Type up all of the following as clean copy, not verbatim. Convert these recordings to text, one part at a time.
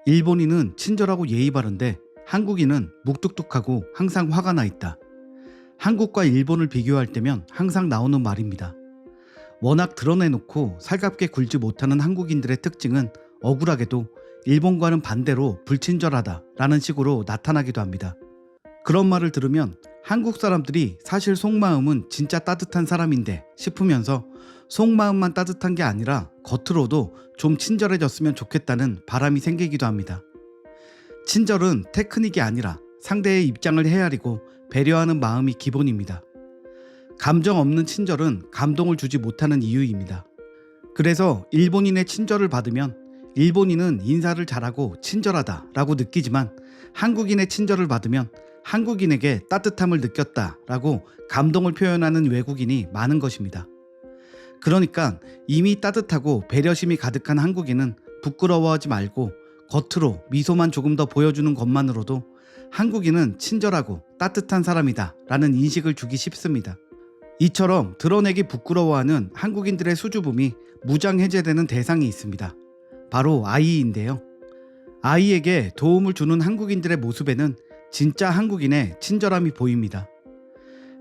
일본인은 친절하고 예의 바른데 한국인은 묵뚝뚝하고 항상 화가 나 있다. 한국과 일본을 비교할 때면 항상 나오는 말입니다. 워낙 드러내놓고 살갑게 굴지 못하는 한국인들의 특징은 억울하게도 일본과는 반대로 불친절하다라는 식으로 나타나기도 합니다. 그런 말을 들으면 한국 사람들이 사실 속마음은 진짜 따뜻한 사람인데 싶으면서 속마음만 따뜻한 게 아니라 겉으로도 좀 친절해졌으면 좋겠다는 바람이 생기기도 합니다. 친절은 테크닉이 아니라 상대의 입장을 헤아리고 배려하는 마음이 기본입니다. 감정 없는 친절은 감동을 주지 못하는 이유입니다. 그래서 일본인의 친절을 받으면 일본인은 인사를 잘하고 친절하다라고 느끼지만 한국인의 친절을 받으면 한국인에게 따뜻함을 느꼈다라고 감동을 표현하는 외국인이 많은 것입니다. 그러니까 이미 따뜻하고 배려심이 가득한 한국인은 부끄러워하지 말고 겉으로 미소만 조금 더 보여주는 것만으로도 한국인은 친절하고 따뜻한 사람이다 라는 인식을 주기 쉽습니다. 이처럼 드러내기 부끄러워하는 한국인들의 수줍음이 무장해제되는 대상이 있습니다. 바로 아이인데요. 아이에게 도움을 주는 한국인들의 모습에는 진짜 한국인의 친절함이 보입니다.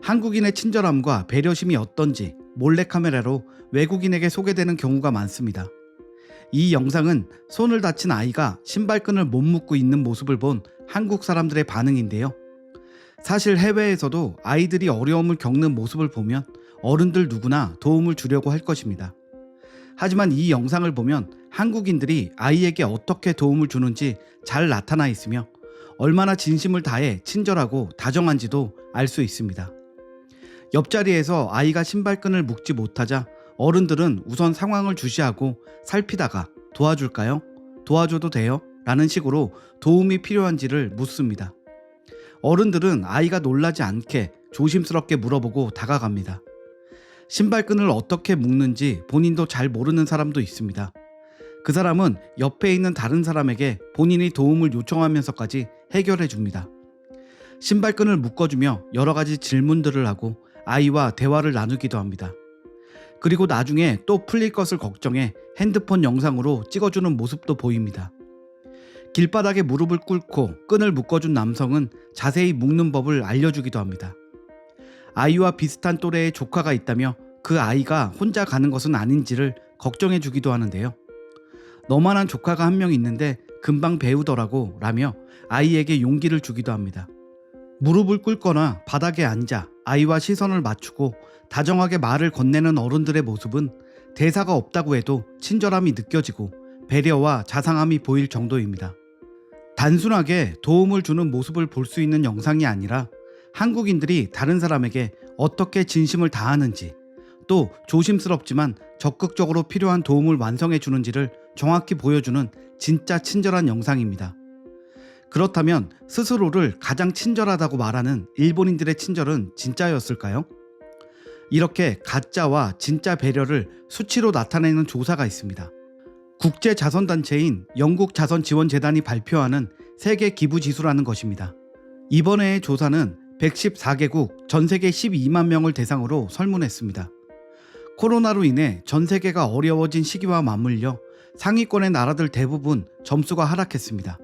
한국인의 친절함과 배려심이 어떤지 몰래카메라로 외국인에게 소개되는 경우가 많습니다. 이 영상은 손을 다친 아이가 신발끈을 못 묶고 있는 모습을 본 한국 사람들의 반응인데요. 사실 해외에서도 아이들이 어려움을 겪는 모습을 보면 어른들 누구나 도움을 주려고 할 것입니다. 하지만 이 영상을 보면 한국인들이 아이에게 어떻게 도움을 주는지 잘 나타나 있으며 얼마나 진심을 다해 친절하고 다정한지도 알 수 있습니다. 옆자리에서 아이가 신발끈을 묶지 못하자 어른들은 우선 상황을 주시하고 살피다가 도와줄까요? 도와줘도 돼요? 라는 식으로 도움이 필요한지를 묻습니다. 어른들은 아이가 놀라지 않게 조심스럽게 물어보고 다가갑니다. 신발끈을 어떻게 묶는지 본인도 잘 모르는 사람도 있습니다. 그 사람은 옆에 있는 다른 사람에게 본인이 도움을 요청하면서까지 해결해 줍니다. 신발끈을 묶어주며 여러 가지 질문들을 하고 아이와 대화를 나누기도 합니다. 그리고 나중에 또 풀릴 것을 걱정해 핸드폰 영상으로 찍어주는 모습도 보입니다. 길바닥에 무릎을 꿇고 끈을 묶어준 남성은 자세히 묶는 법을 알려주기도 합니다. 아이와 비슷한 또래의 조카가 있다며 그 아이가 혼자 가는 것은 아닌지를 걱정해 주기도 하는데요. 너만한 조카가 한 명 있는데 금방 배우더라고 라며 아이에게 용기를 주기도 합니다. 무릎을 꿇거나 바닥에 앉아 아이와 시선을 맞추고 다정하게 말을 건네는 어른들의 모습은 대사가 없다고 해도 친절함이 느껴지고 배려와 자상함이 보일 정도입니다. 단순하게 도움을 주는 모습을 볼 수 있는 영상이 아니라 한국인들이 다른 사람에게 어떻게 진심을 다하는지 또 조심스럽지만 적극적으로 필요한 도움을 완성해 주는지를 정확히 보여주는 진짜 친절한 영상입니다. 그렇다면 스스로를 가장 친절하다고 말하는 일본인들의 친절은 진짜였을까요? 이렇게 가짜와 진짜 배려를 수치로 나타내는 조사가 있습니다. 국제자선단체인 영국자선지원재단이 발표하는 세계 기부지수라는 것입니다. 이번에의 조사는 114개국 전 세계 12만 명을 대상으로 설문했습니다. 코로나로 인해 전 세계가 어려워진 시기와 맞물려 상위권의 나라들 대부분 점수가 하락했습니다.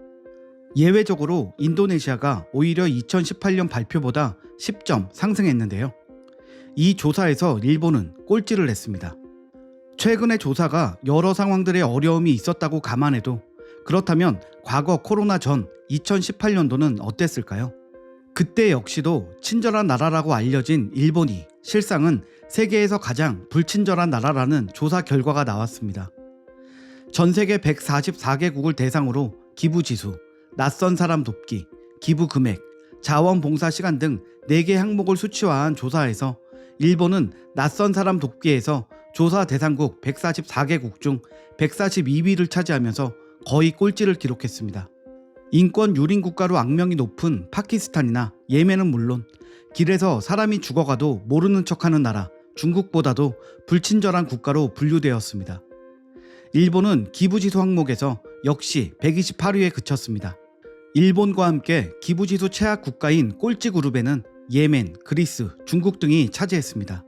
예외적으로 인도네시아가 오히려 2018년 발표보다 10점 상승했는데요. 이 조사에서 일본은 꼴찌를 했습니다. 최근의 조사가 여러 상황들의 어려움이 있었다고 감안해도 그렇다면 과거 코로나 전 2018년도는 어땠을까요? 그때 역시도 친절한 나라라고 알려진 일본이 실상은 세계에서 가장 불친절한 나라라는 조사 결과가 나왔습니다. 전 세계 144개국을 대상으로 기부지수, 낯선 사람 돕기, 기부 금액, 자원봉사 시간 등 4개 항목을 수치화한 조사에서 일본은 낯선 사람 돕기에서 조사 대상국 144개국 중 142위를 차지하면서 거의 꼴찌를 기록했습니다. 인권 유린 국가로 악명이 높은 파키스탄이나 예멘은 물론 길에서 사람이 죽어가도 모르는 척하는 나라 중국보다도 불친절한 국가로 분류되었습니다. 일본은 기부지수 항목에서 역시 128위에 그쳤습니다. 일본과 함께 기부지수 최악 국가인 꼴찌 그룹에는 예멘, 그리스, 중국 등이 차지했습니다.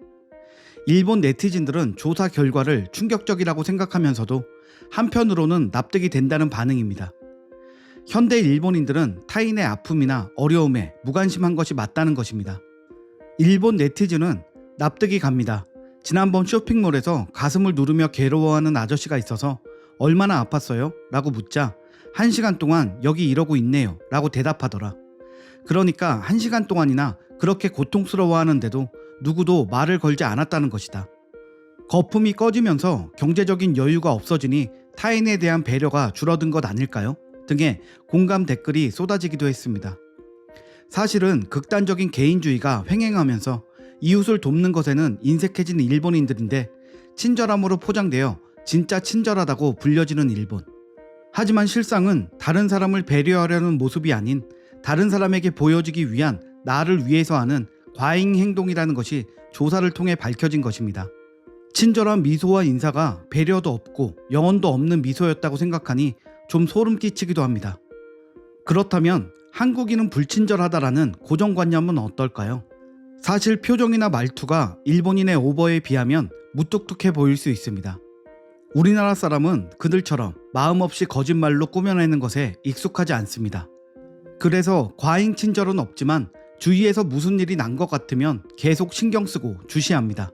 일본 네티즌들은 조사 결과를 충격적이라고 생각하면서도 한편으로는 납득이 된다는 반응입니다. 현대 일본인들은 타인의 아픔이나 어려움에 무관심한 것이 맞다는 것입니다. 일본 네티즌은 납득이 갑니다. 지난번 쇼핑몰에서 가슴을 누르며 괴로워하는 아저씨가 있어서 얼마나 아팠어요? 라고 묻자 1시간 동안 여기 이러고 있네요 라고 대답하더라. 그러니까 1시간 동안이나 그렇게 고통스러워하는데도 누구도 말을 걸지 않았다는 것이다. 거품이 꺼지면서 경제적인 여유가 없어지니 타인에 대한 배려가 줄어든 것 아닐까요? 등의 공감 댓글이 쏟아지기도 했습니다. 사실은 극단적인 개인주의가 횡행하면서 이웃을 돕는 것에는 인색해진 일본인들인데 친절함으로 포장되어 진짜 친절하다고 불려지는 일본. 하지만 실상은 다른 사람을 배려하려는 모습이 아닌 다른 사람에게 보여지기 위한 나를 위해서 하는 과잉 행동이라는 것이 조사를 통해 밝혀진 것입니다. 친절한 미소와 인사가 배려도 없고 영혼도 없는 미소였다고 생각하니 좀 소름 끼치기도 합니다. 그렇다면 한국인은 불친절하다라는 고정관념은 어떨까요? 사실 표정이나 말투가 일본인의 오버에 비하면 무뚝뚝해 보일 수 있습니다. 우리나라 사람은 그들처럼 마음 없이 거짓말로 꾸며내는 것에 익숙하지 않습니다. 그래서 과잉 친절은 없지만 주위에서 무슨 일이 난 것 같으면 계속 신경 쓰고 주시합니다.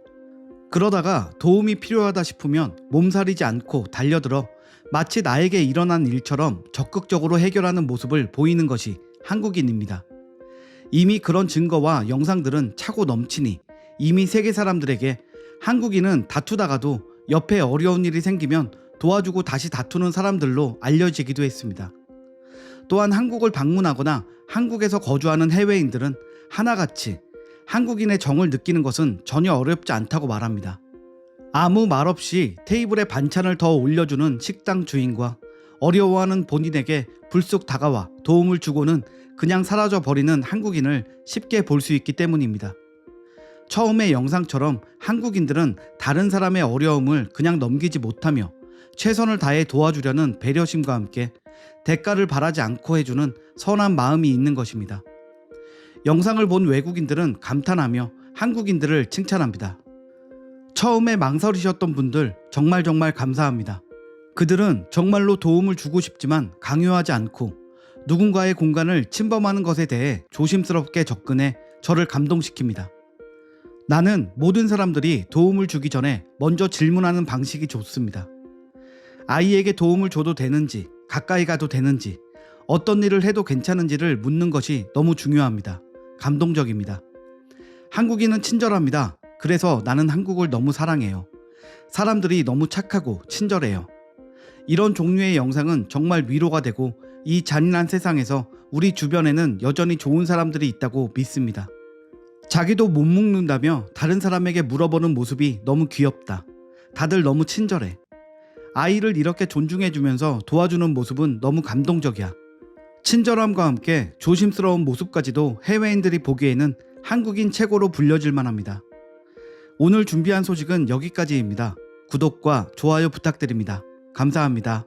그러다가 도움이 필요하다 싶으면 몸살이지 않고 달려들어 마치 나에게 일어난 일처럼 적극적으로 해결하는 모습을 보이는 것이 한국인입니다. 이미 그런 증거와 영상들은 차고 넘치니 이미 세계 사람들에게 한국인은 다투다가도 옆에 어려운 일이 생기면 도와주고 다시 다투는 사람들로 알려지기도 했습니다. 또한 한국을 방문하거나 한국에서 거주하는 해외인들은 하나같이 한국인의 정을 느끼는 것은 전혀 어렵지 않다고 말합니다. 아무 말 없이 테이블에 반찬을 더 올려주는 식당 주인과 어려워하는 본인에게 불쑥 다가와 도움을 주고는 그냥 사라져버리는 한국인을 쉽게 볼 수 있기 때문입니다. 처음의 영상처럼 한국인들은 다른 사람의 어려움을 그냥 넘기지 못하며 최선을 다해 도와주려는 배려심과 함께 대가를 바라지 않고 해주는 선한 마음이 있는 것입니다. 영상을 본 외국인들은 감탄하며 한국인들을 칭찬합니다. 처음에 망설이셨던 분들 정말 감사합니다. 그들은 정말로 도움을 주고 싶지만 강요하지 않고 누군가의 공간을 침범하는 것에 대해 조심스럽게 접근해 저를 감동시킵니다. 나는 모든 사람들이 도움을 주기 전에 먼저 질문하는 방식이 좋습니다. 아이에게 도움을 줘도 되는지, 가까이 가도 되는지, 어떤 일을 해도 괜찮은지를 묻는 것이 너무 중요합니다. 감동적입니다. 한국인은 친절합니다. 그래서 나는 한국을 너무 사랑해요. 사람들이 너무 착하고 친절해요. 이런 종류의 영상은 정말 위로가 되고 이 잔인한 세상에서 우리 주변에는 여전히 좋은 사람들이 있다고 믿습니다. 자기도 못 먹는다며 다른 사람에게 물어보는 모습이 너무 귀엽다. 다들 너무 친절해. 아이를 이렇게 존중해주면서 도와주는 모습은 너무 감동적이야. 친절함과 함께 조심스러운 모습까지도 해외인들이 보기에는 한국인 최고로 불려질 만합니다. 오늘 준비한 소식은 여기까지입니다. 구독과 좋아요 부탁드립니다. 감사합니다.